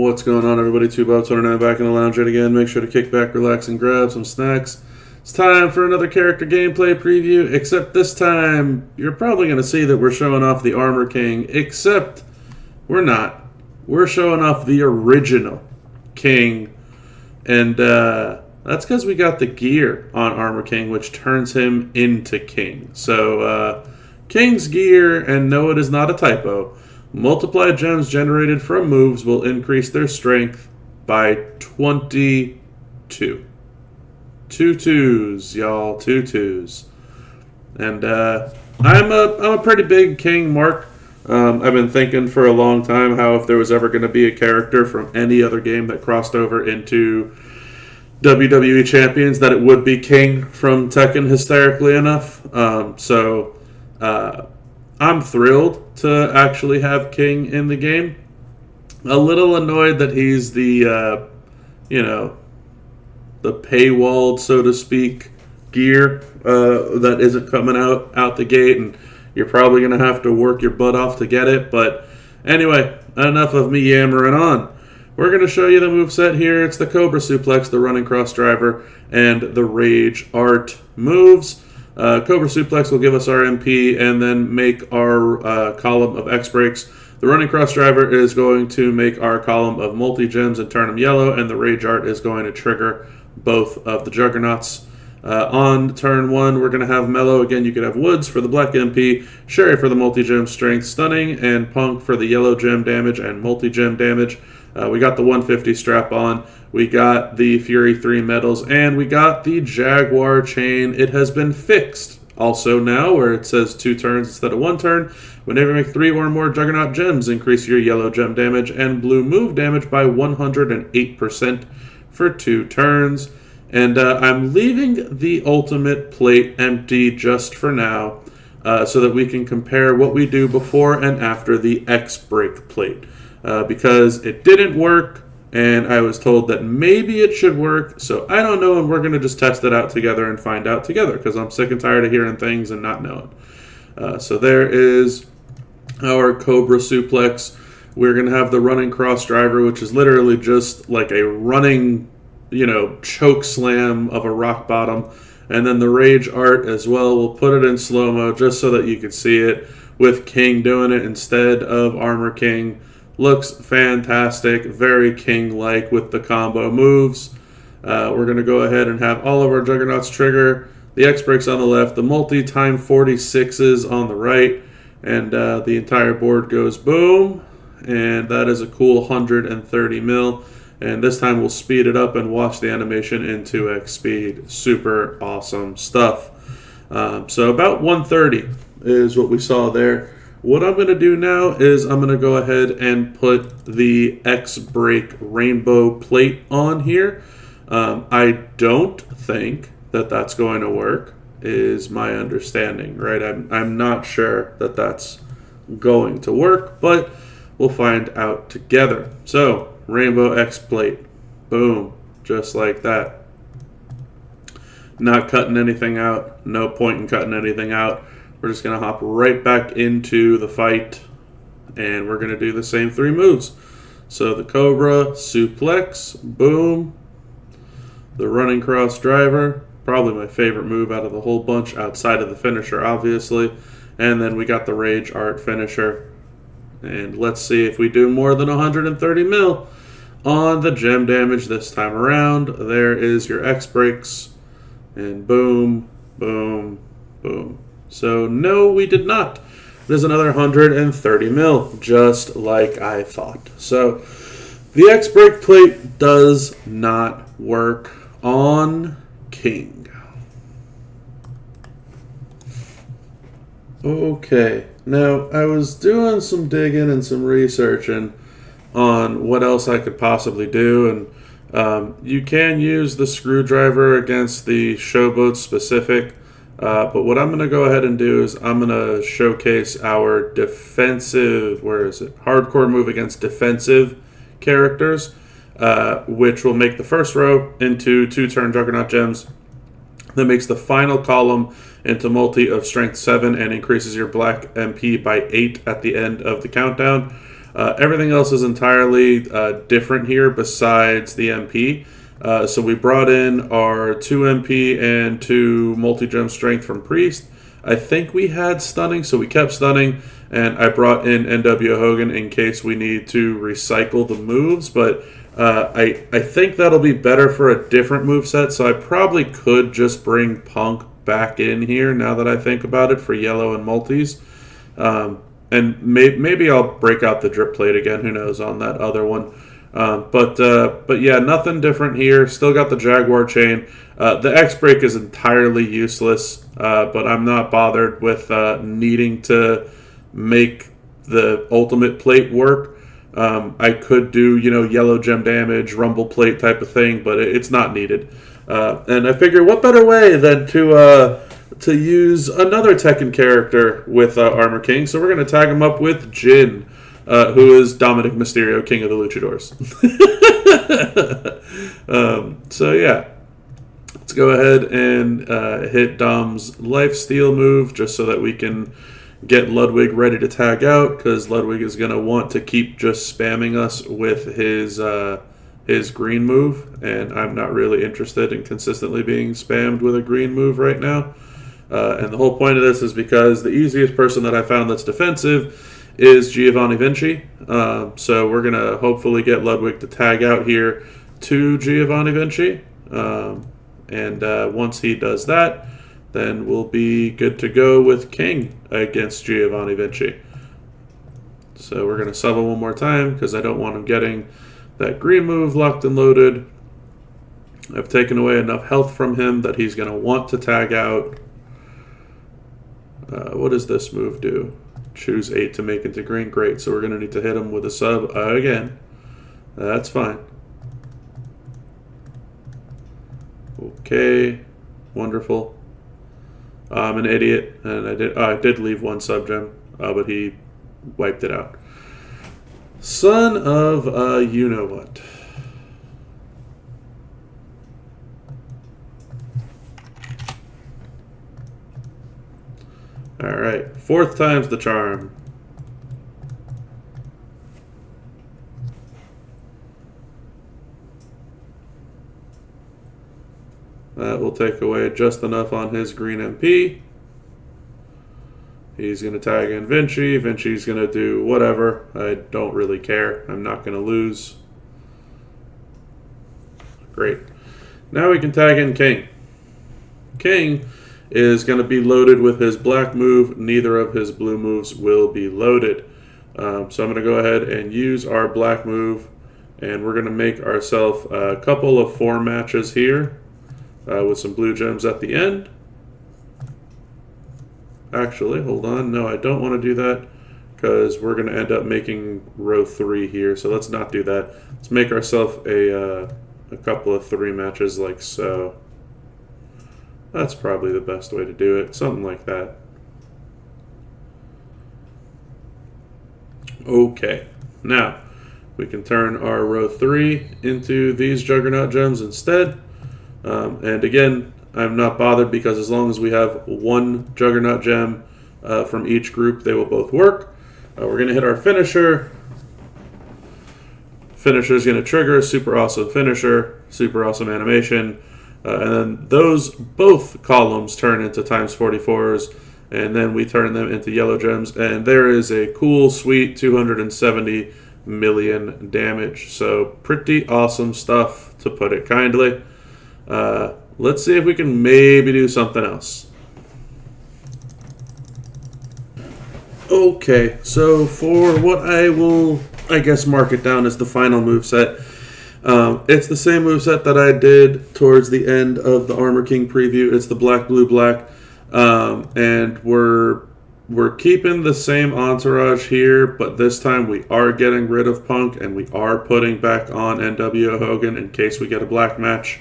What's going on, everybody? 2Bob29 back in the lounge yet again. Make sure to kick back, relax, and grab some snacks. It's time for another character gameplay preview, except this time you're probably going to see that we're showing off the Armor King, except we're not. We're showing off the original King, and that's because we got the gear on Armor King, which turns him into King. So, King's gear, and no, it is not a typo. Multiplied gems generated from moves will increase their strength by 22. Two twos, y'all. Two twos. And I'm a pretty big King mark. I've been thinking for a long time how if there was ever going to be a character from any other game that crossed over into WWE Champions, that it would be King from Tekken, hysterically enough. I'm thrilled to actually have King in the game. A little annoyed that he's the paywalled, so to speak, gear that isn't coming out the gate, and you're probably going to have to work your butt off to get it. But anyway, enough of me yammering on. We're going to show you the moveset here. It's the Cobra Suplex, the Running Cross Driver, and the Rage Art moves. Cobra Suplex will give us our MP and then make our column of X breaks. The Running Cross Driver is going to make our column of multi-gems and turn them yellow, and the Rage Art is going to trigger both of the Juggernauts. On turn 1, we're going to have Mellow. Again, you could have Woods for the black MP, Sherry for the multi-gem strength stunning, and Punk for the yellow gem damage and multi-gem damage. We got the 150 strap on, we got the Fury 3 medals, and we got the Jaguar chain. It has been fixed also now, where it says 2 turns instead of 1 turn. Whenever you make 3 or more Juggernaut gems, increase your yellow gem damage and blue move damage by 108% for 2 turns. And I'm leaving the ultimate plate empty just for now, so that we can compare what we do before and after the X break plate. Because it didn't work, and I was told that maybe it should work, so I don't know, and we're going to just test it out together and find out together, because I'm sick and tired of hearing things and not knowing. So there is our Cobra Suplex. We're going to have the Running Cross Driver, which is literally just like a running, choke slam of a rock bottom. And then the Rage Art as well. We'll put it in slow-mo just so that you can see it, with King doing it instead of Armor King. Looks fantastic, very King-like with the combo moves. We're going to go ahead and have all of our Juggernauts trigger. The X-Breaks on the left, the multi-time 46s on the right, and the entire board goes boom. And that is a cool 130 mil. And this time we'll speed it up and watch the animation in 2x speed. Super awesome stuff. So about 130 is what we saw there. What I'm going to do now is I'm going to go ahead and put the X-Break Rainbow plate on here. I don't think that that's going to work, is my understanding, right? I'm not sure that that's going to work, but we'll find out together. So, Rainbow X plate. Boom. Just like that. Not cutting anything out. No point in cutting anything out. We're just going to hop right back into the fight, and we're going to do the same 3 moves. So the Cobra Suplex, boom. The Running Cross Driver, probably my favorite move out of the whole bunch, outside of the finisher, obviously. And then we got the Rage Art finisher. And let's see if we do more than 130 mil on the gem damage this time around. There is your X breaks, and boom, boom, boom. So, no, we did not. There's another 130 mil, just like I thought. So, the X-Break plate does not work on King. Okay, now I was doing some digging and some researching on what else I could possibly do, and you can use the screwdriver against the Showboat specific. But what I'm going to go ahead and do is I'm going to showcase our defensive, hardcore move against defensive characters, which will make the first row into 2-turn Juggernaut gems. That makes the final column into multi of strength 7 and increases your black MP by 8 at the end of the countdown. Everything else is entirely different here besides the MP. So we brought in our 2 MP and 2 multi-gem strength from Priest. I think we had stunning, so we kept stunning, and I brought in NW Hogan in case we need to recycle the moves, but I think that'll be better for a different moveset, so I probably could just bring Punk back in here now that I think about it for yellow and multis. And maybe I'll break out the drip plate again, who knows, on that other one. But yeah, nothing different here. Still got the Jaguar chain. The X break is entirely useless, but I'm not bothered with needing to make the ultimate plate work. I could do, yellow gem damage, rumble plate type of thing, but it's not needed. And I figure, what better way than to use another Tekken character with Armor King? So we're going to tag him up with Jin, who is Dominic Mysterio, King of the Luchadors. So yeah, let's go ahead and hit Dom's lifesteal move just so that we can get Ludwig ready to tag out, because Ludwig is going to want to keep just spamming us with his green move, and I'm not really interested in consistently being spammed with a green move right now. And the whole point of this is because the easiest person that I found that's defensive is Giovanni Vinci. So we're going to hopefully get Ludwig to tag out here to Giovanni Vinci. And once he does that, then we'll be good to go with King against Giovanni Vinci. So we're going to sub him one more time because I don't want him getting that green move locked and loaded. I've taken away enough health from him that he's going to want to tag out. What does this move do? Choose 8 to make into green. Great, so we're going to need to hit him with a sub again. That's fine. Okay, wonderful. I'm an idiot, and I did leave one sub gem, but he wiped it out. Son of you know what. All right, 4th time's the charm. That will take away just enough on his green MP. He's going to tag in Vinci. Vinci's going to do whatever. I don't really care. I'm not going to lose. Great. Now we can tag in King. King is going to be loaded with his black move. Neither of his blue moves will be loaded. So I'm going to go ahead and use our black move, and we're going to make ourselves a couple of 4 matches here with some blue gems at the end. Actually, hold on. No, I don't want to do that because we're going to end up making row 3 here. So let's not do that. Let's make ourselves a couple of 3 matches like so. That's probably the best way to do it. Something like that. Okay. Now, we can turn our row 3 into these Juggernaut gems instead. And again, I'm not bothered because as long as we have 1 Juggernaut gem from each group, they will both work. We're going to hit our finisher. Finisher is going to trigger super awesome finisher, super awesome animation. And then those both columns turn into times 44s, and then we turn them into yellow gems, and there is a cool, sweet 270 million damage. So pretty awesome stuff, to put it kindly. Let's see if we can maybe do something else. Okay, so for what I will, I guess, mark it down as the final moveset. It's the same moveset that I did towards the end of the Armor King preview. It's the black, blue, black. And we're keeping the same entourage here, but this time we are getting rid of Punk, and we are putting back on NWO Hogan in case we get a black match.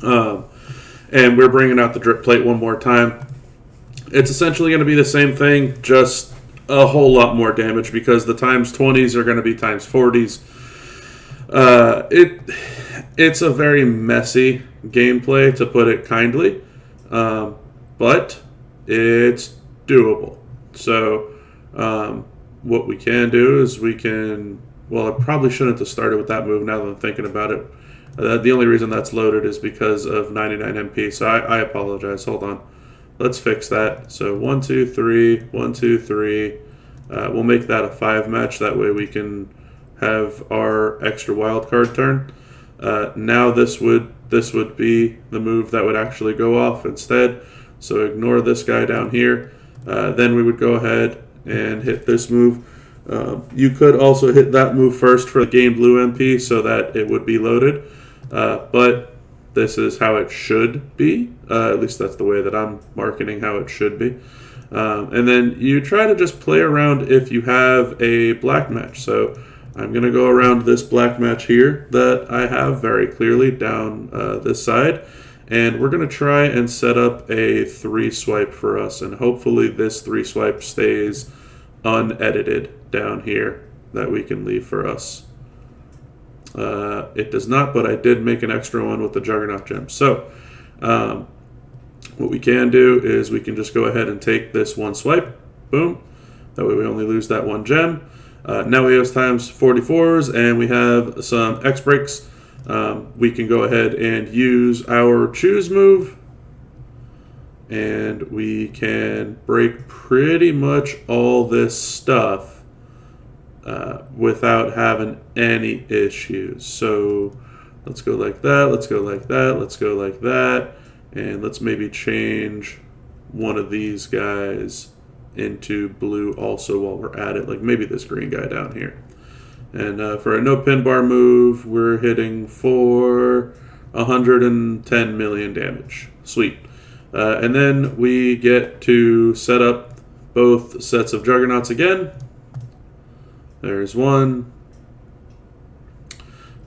And we're bringing out the drip plate one more time. It's essentially going to be the same thing, just a whole lot more damage because the times 20s are going to be times 40s. It's a very messy gameplay, to put it kindly, but it's doable. So what we can do is we can... Well, I probably shouldn't have started with that move now that I'm thinking about it. The only reason that's loaded is because of 99 MP, so I apologize. Hold on. Let's fix that. So 1, 2, 3, 1, 2, 3. We'll make that a 5 match. That way we can have our extra wildcard turn. Now this would be the move that would actually go off instead. So ignore this guy down here. Then we would go ahead and hit this move. You could also hit that move first for the gain blue MP so that it would be loaded. But this is how it should be. At least that's the way that I'm marketing how it should be. And then you try to just play around if you have a black match. So I'm going to go around this black match here that I have very clearly down this side. And we're going to try and set up a 3 swipe for us. And hopefully this 3 swipe stays unedited down here that we can leave for us. It does not, but I did make an extra one with the Juggernaut gem. So what we can do is we can just go ahead and take this 1 swipe. Boom. That way we only lose that 1 gem. Now we have times 44s and we have some X breaks. We can go ahead and use our choose move. And we can break pretty much all this stuff without having any issues. So let's go like that, let's go like that, let's go like that, and let's maybe change one of these guys into blue also while we're at it, like maybe this green guy down here. And for a no pin bar move, we're hitting for 110 million damage. Sweet. And then we get to set up both sets of Juggernauts again. There's 1.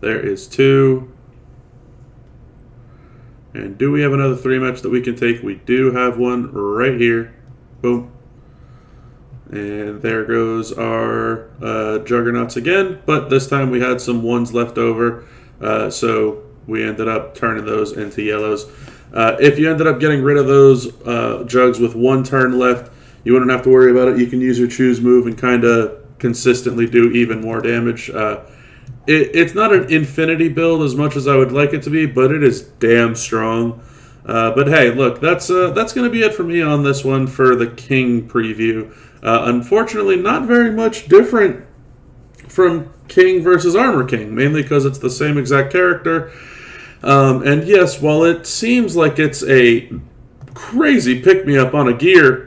There is 2. And do we have another 3 match that we can take? We do have one right here. Boom. And there goes our Juggernauts again. But this time we had some 1s left over. So we ended up turning those into yellows. If you ended up getting rid of those jugs with 1 turn left, you wouldn't have to worry about it. You can use your choose move and kind of consistently do even more damage. It's not an infinity build as much as I would like it to be, but it is damn strong. But hey, look, that's going to be it for me on this one for the King preview. Unfortunately, not very much different from King versus Armor King, mainly because it's the same exact character. And yes, while it seems like it's a crazy pick-me-up on a gear,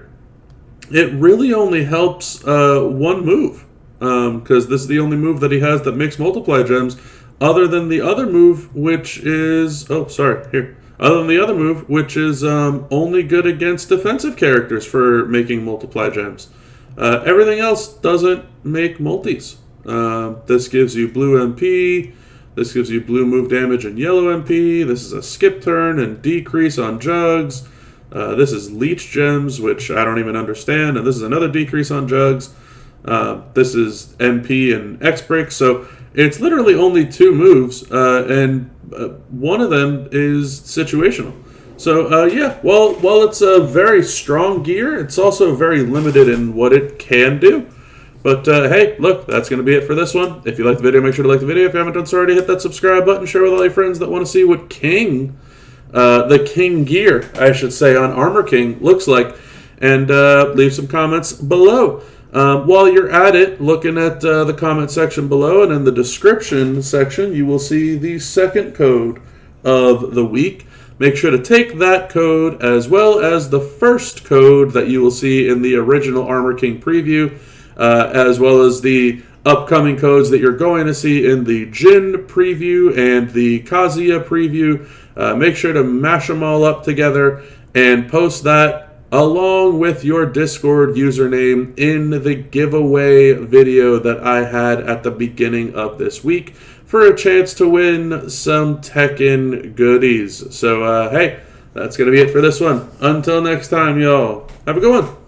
it really only helps 1 move, because this is the only move that he has that makes multiply gems, other than the other move, which is... Oh, sorry, here. Other than the other move, which is only good against defensive characters for making multiply gems. Everything else doesn't make multis. This gives you blue MP... This gives you blue move damage and yellow MP. This is a skip turn and decrease on jugs. This is leech gems, which I don't even understand. And this is another decrease on jugs. This is MP and X break. So it's literally only 2 moves. And one of them is situational. So yeah, while it's a very strong gear, it's also very limited in what it can do. But hey, look, that's going to be it for this one. If you like the video, make sure to like the video. If you haven't done so already, hit that subscribe button. Share with all your friends that want to see what King, the King gear, I should say, on Armor King looks like. And leave some comments below. While you're at it, looking at the comment section below and in the description section, you will see the second code of the week. Make sure to take that code as well as the first code that you will see in the original Armor King preview. As well as the upcoming codes that you're going to see in the Jin preview and the Kazuya preview. Make sure to mash them all up together and post that along with your Discord username in the giveaway video that I had at the beginning of this week for a chance to win some Tekken goodies. So, hey, that's going to be it for this one. Until next time, y'all. Have a good one.